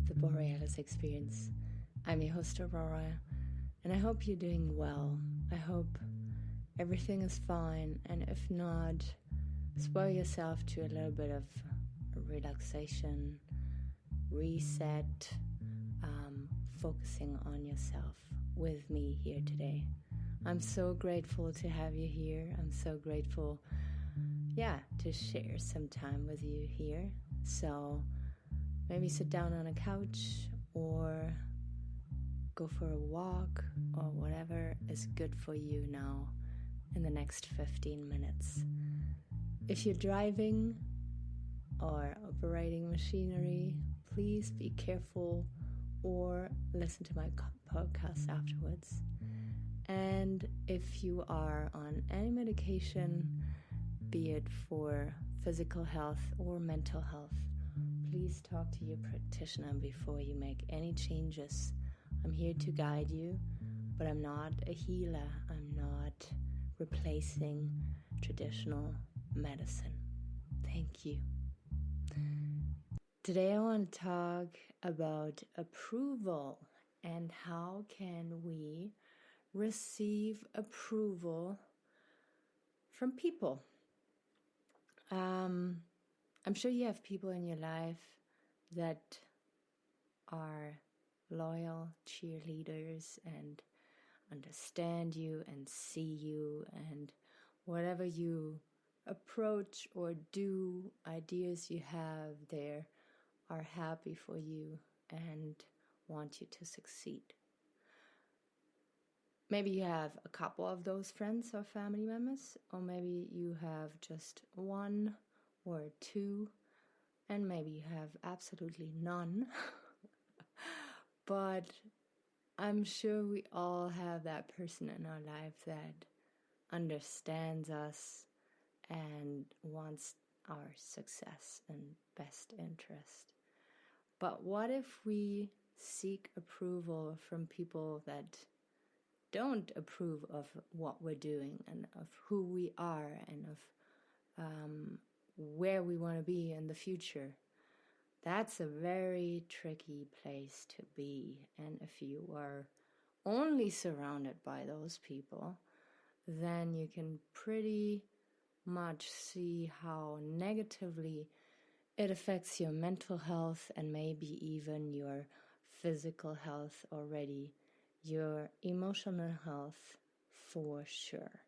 the Borealis experience. I'm your host Aurora, and I hope you're doing well. I hope everything is fine, and if not, spoil yourself to a little bit of relaxation, reset, focusing on yourself with me here today. I'm so grateful to have you here. I'm so grateful, to share some time with you here. So maybe sit down on a couch or go for a walk or whatever is good for you now in the next 15 minutes. If you're driving or operating machinery, please be careful or listen to my podcast afterwards. And if you are on any medication, be it for physical health or mental health, please talk to your practitioner before you make any changes. I'm here to guide you, but I'm not a healer. I'm not replacing traditional medicine. Thank you. Today I want to talk about approval and how can we receive approval from people. I'm sure you have people in your life that are loyal cheerleaders and understand you and see you, and whatever you approach or do, ideas you have there are happy for you and want you to succeed. Maybe you have a couple of those friends or family members, or maybe you have just one or two, and maybe you have absolutely none. But I'm sure we all have that person in our life that understands us and wants our success and best interest. But what if we seek approval from people that don't approve of what we're doing and of who we are and of where we want to be in the future? That's a very tricky place to be. And if you are only surrounded by those people, then you can pretty much see how negatively it affects your mental health and maybe even your physical health already, your emotional health for sure.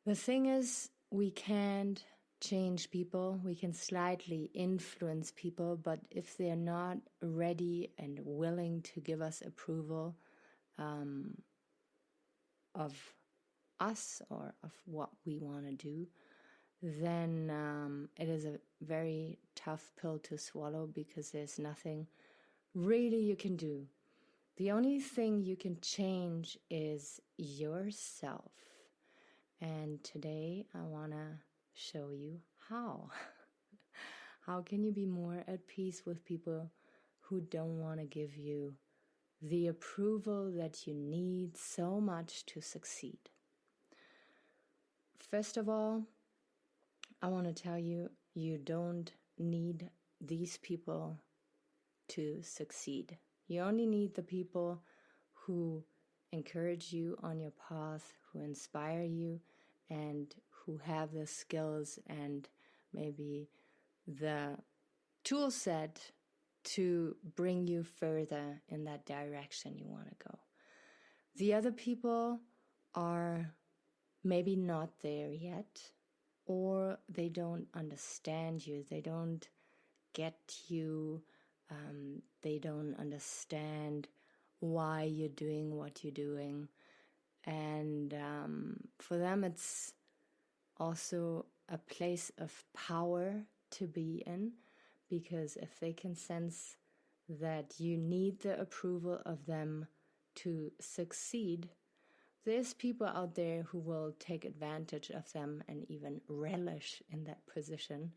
The thing is, we can't change people. We can slightly influence people, but if they're not ready and willing to give us approval of us or of what we want to do, then it is a very tough pill to swallow, because there's nothing really you can do. The only thing you can change is yourself. And today I want to show you how. How can you be more at peace with people who don't want to give you the approval that you need so much to succeed? First of all, I want to tell you, you don't need these people to succeed. You only need the people who encourage you on your path, who inspire you, and who have the skills and maybe the tool set to bring you further in that direction you want to go. The other people are maybe not there yet, or they don't understand you, they don't get you, they don't understand why you're doing what you're doing. And for them, it's also a place of power to be in, because if they can sense that you need the approval of them to succeed, there's people out there who will take advantage of them and even relish in that position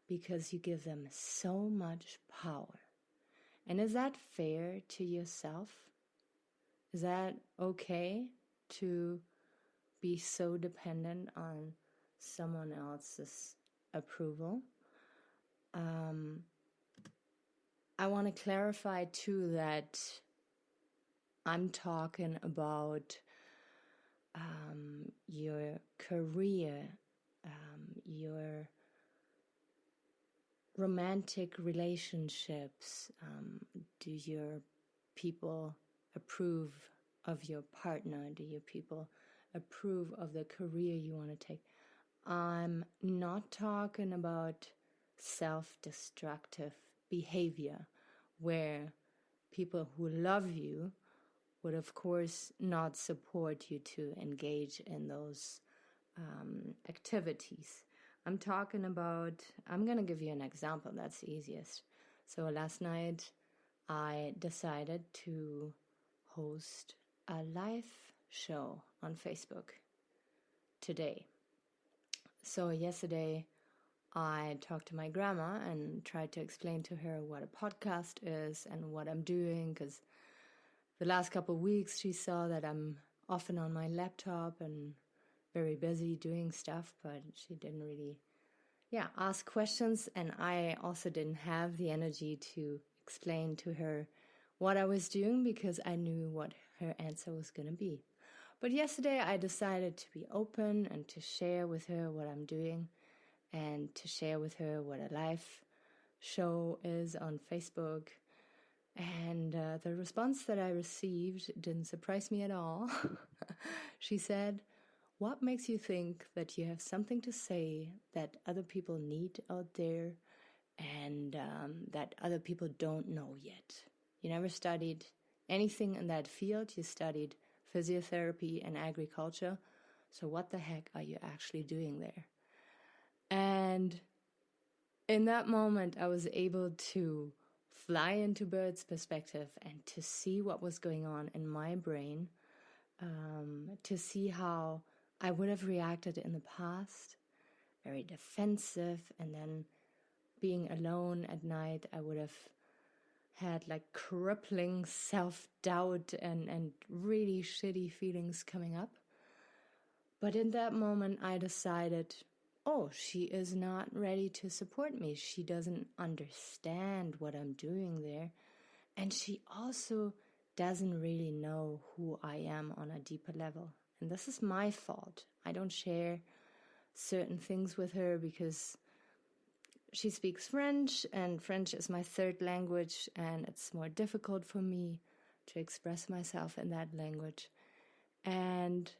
because you give them so much power. And is that fair to yourself? Is that okay to be so dependent on someone else's approval? I want to clarify too that I'm talking about your career, your romantic relationships. Do your people approve of your partner? Do your people approve of the career you want to take? I'm not talking about self-destructive behavior where people who love you would of course not support you to engage in those activities. I'm talking about, I'm going to give you an example, that's the easiest. So last night I decided to host a live show on Facebook today. So yesterday I talked to my grandma and tried to explain to her what a podcast is and what I'm doing, because the last couple of weeks she saw that I'm often on my laptop and very busy doing stuff, but she didn't really ask questions, and I also didn't have the energy to explain to her what I was doing because I knew what her answer was going to be. But yesterday I decided to be open and to share with her what I'm doing and to share with her what a live show is on Facebook. And the response that I received didn't surprise me at all. She said, "What makes you think that you have something to say that other people need out there and that other people don't know yet? You never studied anything in that field. You studied physiotherapy and agriculture. So what the heck are you actually doing there?" And in that moment, I was able to fly into Bird's perspective and to see what was going on in my brain, to see how I would have reacted in the past, very defensive, and then being alone at night, I would have had like crippling self-doubt and really shitty feelings coming up. But in that moment, I decided, oh, she is not ready to support me. She doesn't understand what I'm doing there. And she also doesn't really know who I am on a deeper level. And this is my fault. I don't share certain things with her because she speaks French, and French is my third language, and it's more difficult for me to express myself in that language. And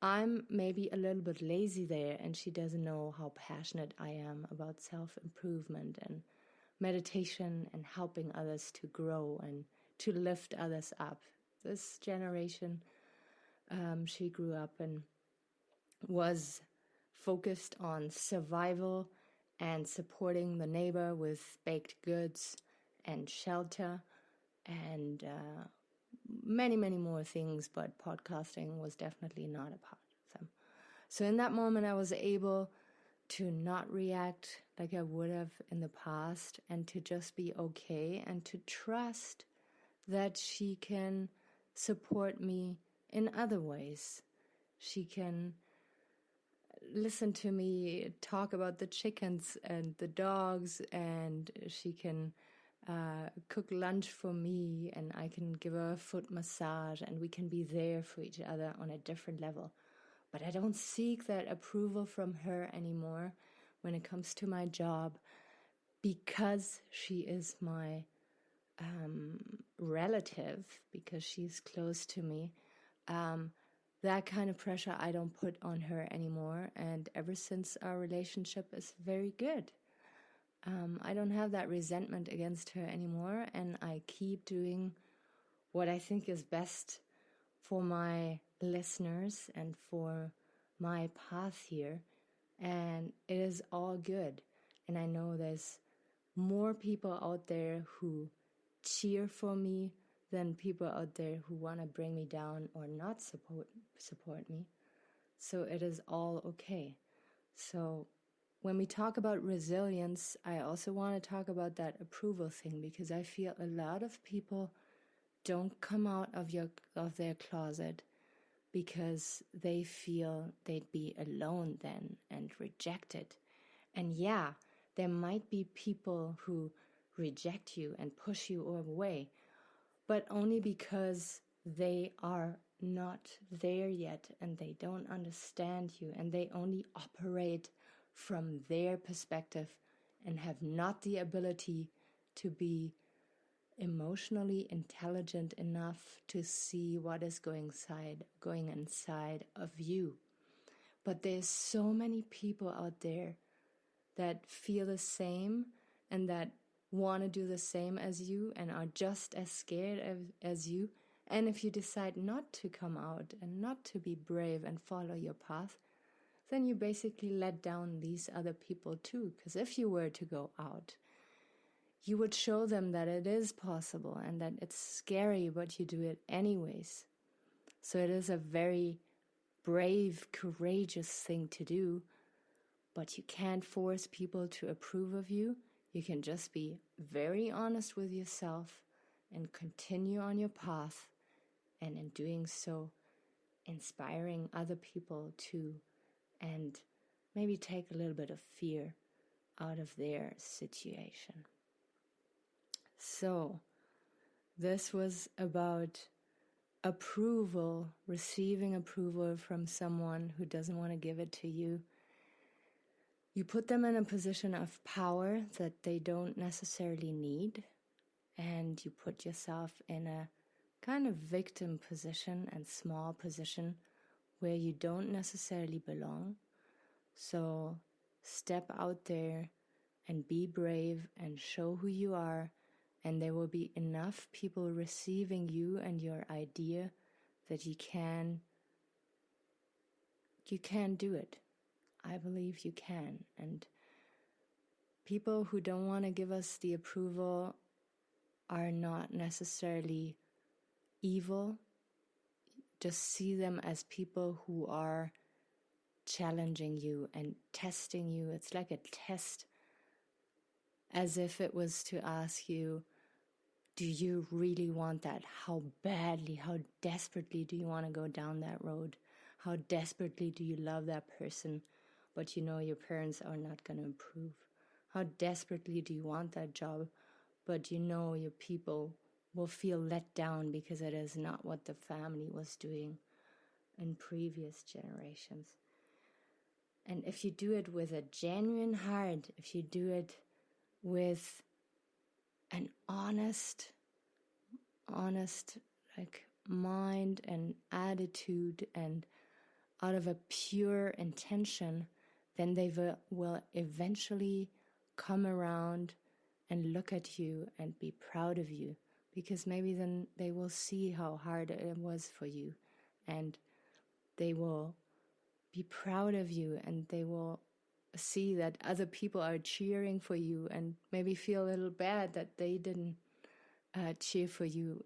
I'm maybe a little bit lazy there, and she doesn't know how passionate I am about self-improvement and meditation and helping others to grow and to lift others up. This generation, she grew up and was focused on survival and supporting the neighbor with baked goods and shelter and many, many more things, but podcasting was definitely not a part of them. So in that moment, I was able to not react like I would have in the past and to just be okay and to trust that she can support me in other ways. She can listen to me talk about the chickens and the dogs, and she can cook lunch for me, and I can give her a foot massage, and we can be there for each other on a different level. But I don't seek that approval from her anymore when it comes to my job, because she is my relative, because she's close to me. That kind of pressure I don't put on her anymore, and ever since our relationship is very good. I don't have that resentment against her anymore, and I keep doing what I think is best for my listeners and for my path here, and it is all good. And I know there's more people out there who cheer for me than people out there who want to bring me down or not support me. So it is all okay. So when we talk about resilience, I also want to talk about that approval thing, because I feel a lot of people don't come out of their closet because they feel they'd be alone then and rejected. And yeah, there might be people who reject you and push you away, but only because they are not there yet and they don't understand you, and they only operate from their perspective and have not the ability to be emotionally intelligent enough to see what is going inside of you. But there's so many people out there that feel the same and that want to do the same as you and are just as scared as you. And if you decide not to come out and not to be brave and follow your path, then you basically let down these other people too. Because if you were to go out, you would show them that it is possible and that it's scary, but you do it anyways. So it is a very brave, courageous thing to do, but you can't force people to approve of you. You can just be very honest with yourself and continue on your path, and in doing so, inspiring other people too, and maybe take a little bit of fear out of their situation. So, this was about approval, receiving approval from someone who doesn't want to give it to you. You put them in a position of power that they don't necessarily need, and you put yourself in a kind of victim position and small position where you don't necessarily belong. So step out there and be brave and show who you are, and there will be enough people receiving you and your idea that you can do it. I believe you can. And people who don't want to give us the approval are not necessarily evil. Just see them as people who are challenging you and testing you. It's like a test, as if it was to ask you, do you really want that? How badly, how desperately do you want to go down that road? How desperately do you love that person, but you know your parents are not going to approve? How desperately do you want that job, but you know your people will feel let down because it is not what the family was doing in previous generations? And if you do it with a genuine heart, if you do it with an honest like mind and attitude and out of a pure intention, then they will eventually come around and look at you and be proud of you, because maybe then they will see how hard it was for you, and they will be proud of you, and they will see that other people are cheering for you, and maybe feel a little bad that they didn't cheer for you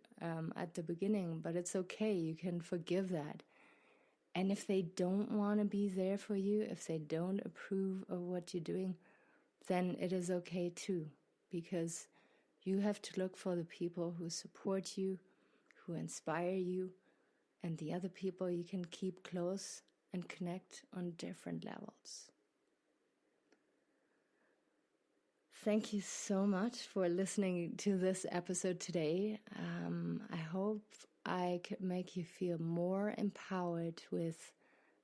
at the beginning, but it's okay. You can forgive that. And if they don't want to be there for you, if they don't approve of what you're doing, then it is okay too, because you have to look for the people who support you, who inspire you, and the other people you can keep close and connect on different levels. Thank you so much for listening to this episode today. I hope I could make you feel more empowered with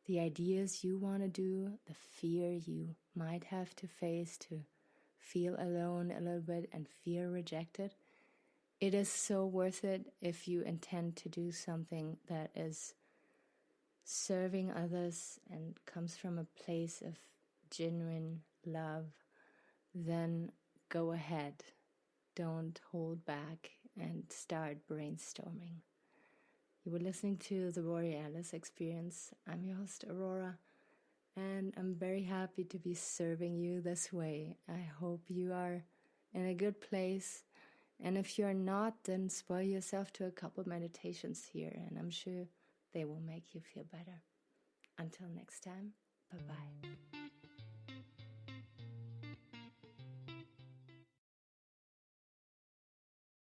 the ideas you want to do, the fear you might have to face to feel alone a little bit and feel rejected. It is so worth it if you intend to do something that is serving others and comes from a place of genuine love. Then go ahead. Don't hold back and start brainstorming. You were listening to the Borealis Experience. I'm your host, Aurora, and I'm very happy to be serving you this way. I hope you are in a good place, and if you're not, then spoil yourself to a couple meditations here, and I'm sure they will make you feel better. Until next time, bye-bye.